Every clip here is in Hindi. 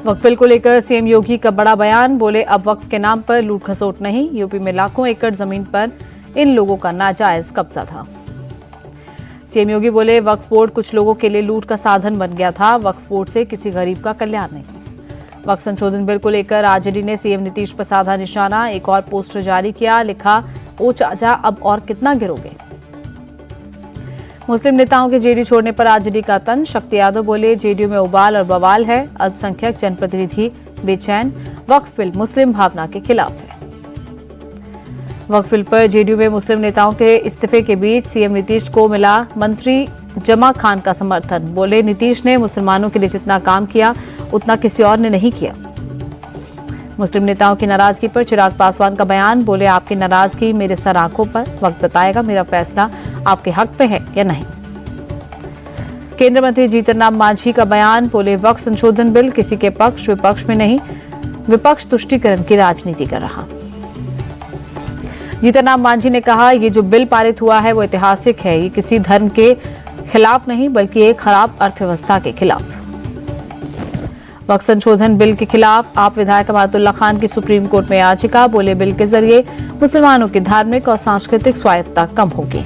वक्फ बिल को लेकर सीएम योगी का बड़ा बयान। बोले अब वक्फ के नाम पर लूट खसोट नहीं, यूपी में लाखों एकड़ जमीन पर इन लोगों का नाजायज कब्जा था। सीएम योगी बोले वक्फ बोर्ड कुछ लोगों के लिए लूट का साधन बन गया था, वक्फ बोर्ड से किसी गरीब का कल्याण नहीं। वक्फ संशोधन बिल को लेकर आरजेडी ने सीएम नीतीश पर साधा निशाना, एक और पोस्टर जारी किया, लिखा ओ चाचा अब और कितना गिरोगे। मुस्लिम नेताओं के जेडीयू छोड़ने पर आरजेडी का तंज। शक्ति यादव बोले जेडीयू में उबाल और बवाल है, अल्पसंख्यक जनप्रतिनिधि बेचैन, वक्फ बिल मुस्लिम भावना के खिलाफ है। वक्फ बिल पर जेडीयू में मुस्लिम नेताओं के इस्तीफे के बीच सीएम नीतीश को मिला मंत्री जमा खान का समर्थन। बोले नीतीश ने मुसलमानों के लिए जितना काम किया उतना किसी और ने नहीं किया। मुस्लिम नेताओं की नाराजगी पर चिराग पासवान का बयान। बोले आपकी नाराजगी मेरे सर आंखों पर, वक्त बताएगा मेरा फैसला आपके हक पे है या नहीं। केंद्रीय मंत्री जीतन राम मांझी का बयान। बोले वक्फ संशोधन बिल किसी के पक्ष विपक्ष में नहीं, विपक्ष तुष्टीकरण की राजनीति कर रहा। जीतन राम मांझी ने कहा ये जो बिल पारित हुआ है वो ऐतिहासिक है, ये किसी धर्म के खिलाफ नहीं बल्कि एक खराब अर्थव्यवस्था के खिलाफ। वक्फ संशोधन बिल के खिलाफ आप विधायक अमातुल्लाह खान की सुप्रीम कोर्ट में याचिका। बोले बिल के जरिए मुसलमानों की धार्मिक और सांस्कृतिक स्वायत्तता कम होगी।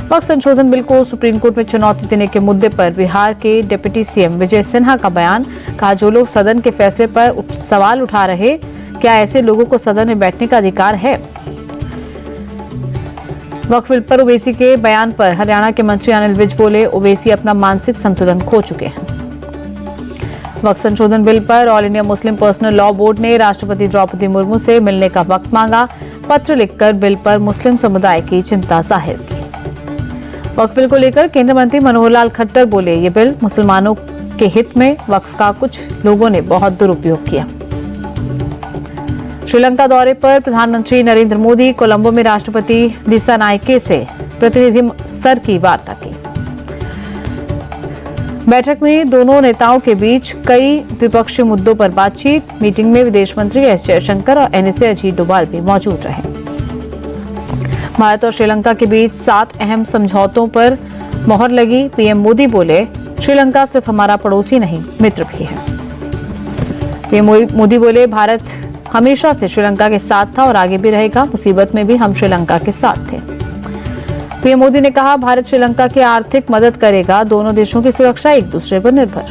वक्फ संशोधन बिल को सुप्रीम कोर्ट में चुनौती देने के मुद्दे पर बिहार के डिप्टी सीएम विजय सिन्हा का बयान। कहा जो लोग सदन के फैसले पर सवाल उठा रहे, क्या ऐसे लोगों को सदन में बैठने का अधिकार है। वक्फ बिल पर ओवैसी के बयान पर हरियाणा के मंत्री अनिल विज बोले ओवैसी अपना मानसिक संतुलन खो चुके हैं। वक्फ संशोधन बिल पर all India Muslim personal law board ने राष्ट्रपति द्रौपदी मुर्मू से मिलने का वक्त मांगा। पत्र लिखकर बिल पर मुस्लिम समुदाय की चिंता जाहिर की। वक्फ बिल को लेकर केंद्रीय मंत्री मनोहर लाल खट्टर बोले ये बिल मुसलमानों के हित में, वक्फ का कुछ लोगों ने बहुत दुरुपयोग किया। श्रीलंका दौरे पर प्रधानमंत्री नरेंद्र मोदी कोलंबो में राष्ट्रपति दिसानायके से प्रतिनिधि स्तर की वार्ता की। बैठक में दोनों नेताओं के बीच कई द्विपक्षीय मुद्दों पर बातचीत। मीटिंग में विदेश मंत्री एस जयशंकर और एनएसए अजीत डोभाल भी मौजूद रहे। भारत और श्रीलंका के बीच 7 अहम समझौतों पर मोहर लगी। पीएम मोदी बोले श्रीलंका सिर्फ हमारा पड़ोसी नहीं मित्र भी है। पीएम मोदी बोले भारत हमेशा से श्रीलंका के साथ था और आगे भी रहेगा, मुसीबत में भी हम श्रीलंका के साथ थे। पीएम मोदी ने कहा भारत श्रीलंका की आर्थिक मदद करेगा, दोनों देशों की सुरक्षा एक दूसरे पर निर्भर।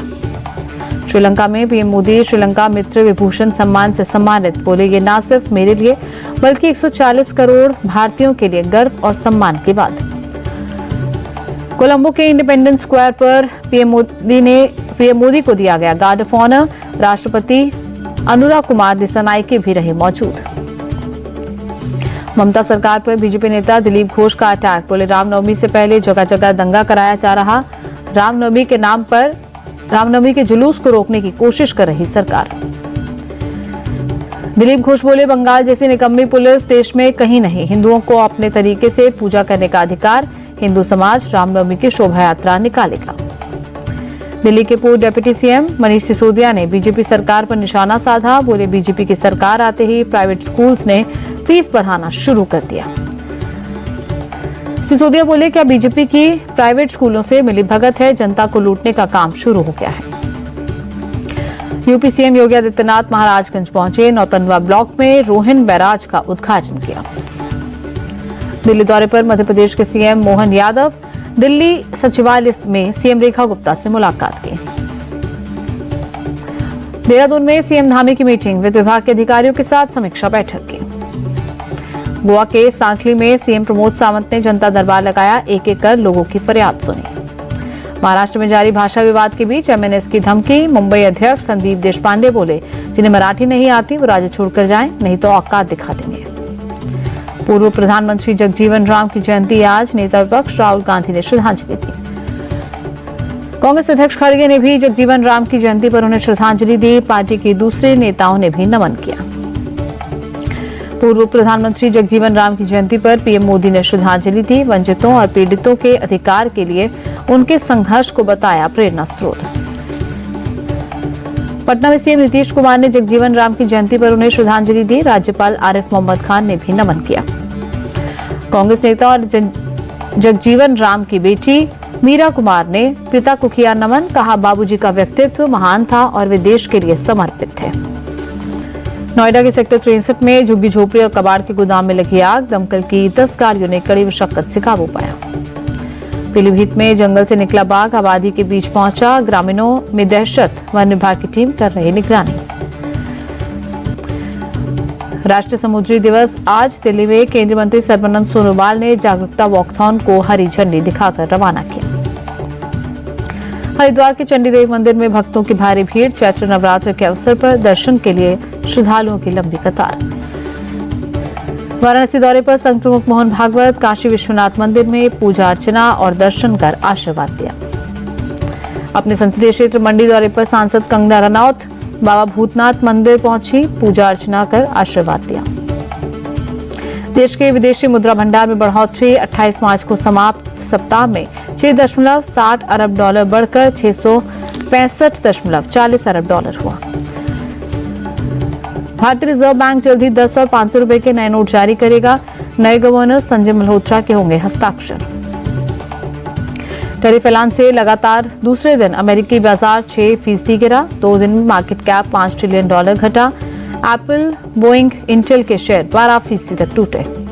श्रीलंका में पीएम मोदी श्रीलंका मित्र विभूषण सम्मान से सम्मानित। बोले ये न सिर्फ मेरे लिए बल्कि 140 करोड़ भारतीयों के लिए गर्व और सम्मान की बात। कोलंबो के इंडिपेंडेंस स्क्वायर पर पीएम मोदी को दिया गया गार्ड ऑफ ऑनर। राष्ट्रपति अनुराग कुमार दिसानायके भी रहे मौजूद। ममता सरकार पर बीजेपी नेता दिलीप घोष का अटैक। बोले रामनवमी से पहले जगह जगह दंगा कराया जा रहा, रामनवमी के नाम पर रामनवमी के जुलूस को रोकने की कोशिश कर रही सरकार। दिलीप घोष बोले बंगाल जैसी निकम्मी पुलिस देश में कहीं नहीं, हिंदुओं को अपने तरीके से पूजा करने का अधिकार, हिंदू समाज रामनवमी की शोभा यात्रा निकालेगा। दिल्ली के पूर्व डिप्टी सीएम मनीष सिसोदिया ने बीजेपी सरकार पर निशाना साधा। बोले बीजेपी की सरकार आते ही प्राइवेट स्कूल्स ने फीस बढ़ाना शुरू कर दिया। सिसोदिया बोले क्या बीजेपी की प्राइवेट स्कूलों से मिलीभगत है, जनता को लूटने का काम शुरू हो गया है। यूपी सीएम योगी आदित्यनाथ महाराजगंज पहुंचे, नौतनवा ब्लॉक में रोहिन बैराज का उद्घाटन किया। दिल्ली दौरे पर मध्य प्रदेश के सीएम मोहन यादव दिल्ली सचिवालय में सीएम रेखा गुप्ता से मुलाकात की। देहरादून में सीएम धामी की मीटिंग, वित्त विभाग के अधिकारियों के साथ समीक्षा बैठक की। गोवा के सांखली में सीएम प्रमोद सावंत ने जनता दरबार लगाया, एक एक कर लोगों की फरियाद सुनी। महाराष्ट्र में जारी भाषा विवाद के बीच एमएनएस की धमकी। मुंबई अध्यक्ष संदीप देशपांडे बोले जिन्हें मराठी नहीं आती वो राज्य छोड़कर जाएं, नहीं तो औकात दिखा देंगे। पूर्व प्रधानमंत्री जगजीवन राम की जयंती आज, नेता विपक्ष राहुल गांधी ने श्रद्धांजलि दी। कांग्रेस अध्यक्ष खड़गे ने भी जगजीवन राम की जयंती पर उन्हें श्रद्धांजलि दी। पार्टी के दूसरे नेताओं ने भी नमन किया। पूर्व प्रधानमंत्री जगजीवन राम की जयंती पर पीएम मोदी ने श्रद्धांजलि दी। वंचितों और पीड़ितों के अधिकार के लिए उनके संघर्ष को बताया प्रेरणा स्रोत। पटना में सीएम नीतीश कुमार ने जगजीवन राम की जयंती पर उन्हें श्रद्धांजलि दी। राज्यपाल आरिफ मोहम्मद खान ने भी नमन किया। कांग्रेस नेता और जगजीवन राम की बेटी मीरा कुमार ने पिता को किया नमन, कहा बाबूजी का व्यक्तित्व महान था और वे देश के लिए समर्पित थे। नोएडा के सेक्टर 63 में झुग्गी झोपड़ी और कबाड़ के गोदाम में लगी आग, दमकल की 10 गाड़ियों ने कड़ी मशक्कत से काबू पाया। पीलीभीत में जंगल से निकला बाघ आबादी के बीच पहुंचा, ग्रामीणों में दहशत, वन विभाग की टीम कर रही निगरानी। राष्ट्रीय समुद्री दिवस आज दिल्ली में केंद्रीय मंत्री सर्बानंद सोनोवाल ने जागरूकता वॉकथॉन को हरी झंडी दिखाकर रवाना किया। हरिद्वार के चंडीदेव मंदिर में भक्तों की भारी भीड़, चैत्र नवरात्र के अवसर पर दर्शन के लिए श्रद्धालुओं की लंबी कतार। वाराणसी दौरे पर संघ प्रमुख मोहन भागवत काशी विश्वनाथ मंदिर में पूजा अर्चना और दर्शन कर आशीर्वाद दिया। अपने संसदीय क्षेत्र मंडी दौरे पर सांसद कंगना रनौत बाबा भूतनाथ मंदिर पहुंची, पूजा अर्चना कर आशीर्वाद दिया। देश के विदेशी मुद्रा भंडार में बढ़ोतरी, 28 मार्च को समाप्त सप्ताह में 6.60 अरब डॉलर बढ़कर 665.40 अरब डॉलर हुआ। भारतीय रिजर्व बैंक जल्द ही 10 और 500 रुपए के नए नोट जारी करेगा। नए गवर्नर संजय मल्होत्रा के होंगे हस्ताक्षर। टैरिफ ऐलान से लगातार दूसरे दिन अमेरिकी बाजार 6% गिरा। 2 दिन में मार्केट कैप $5 ट्रिलियन घटा। एप्पल, बोइंग, इंटेल के शेयर 12% तक टूटे।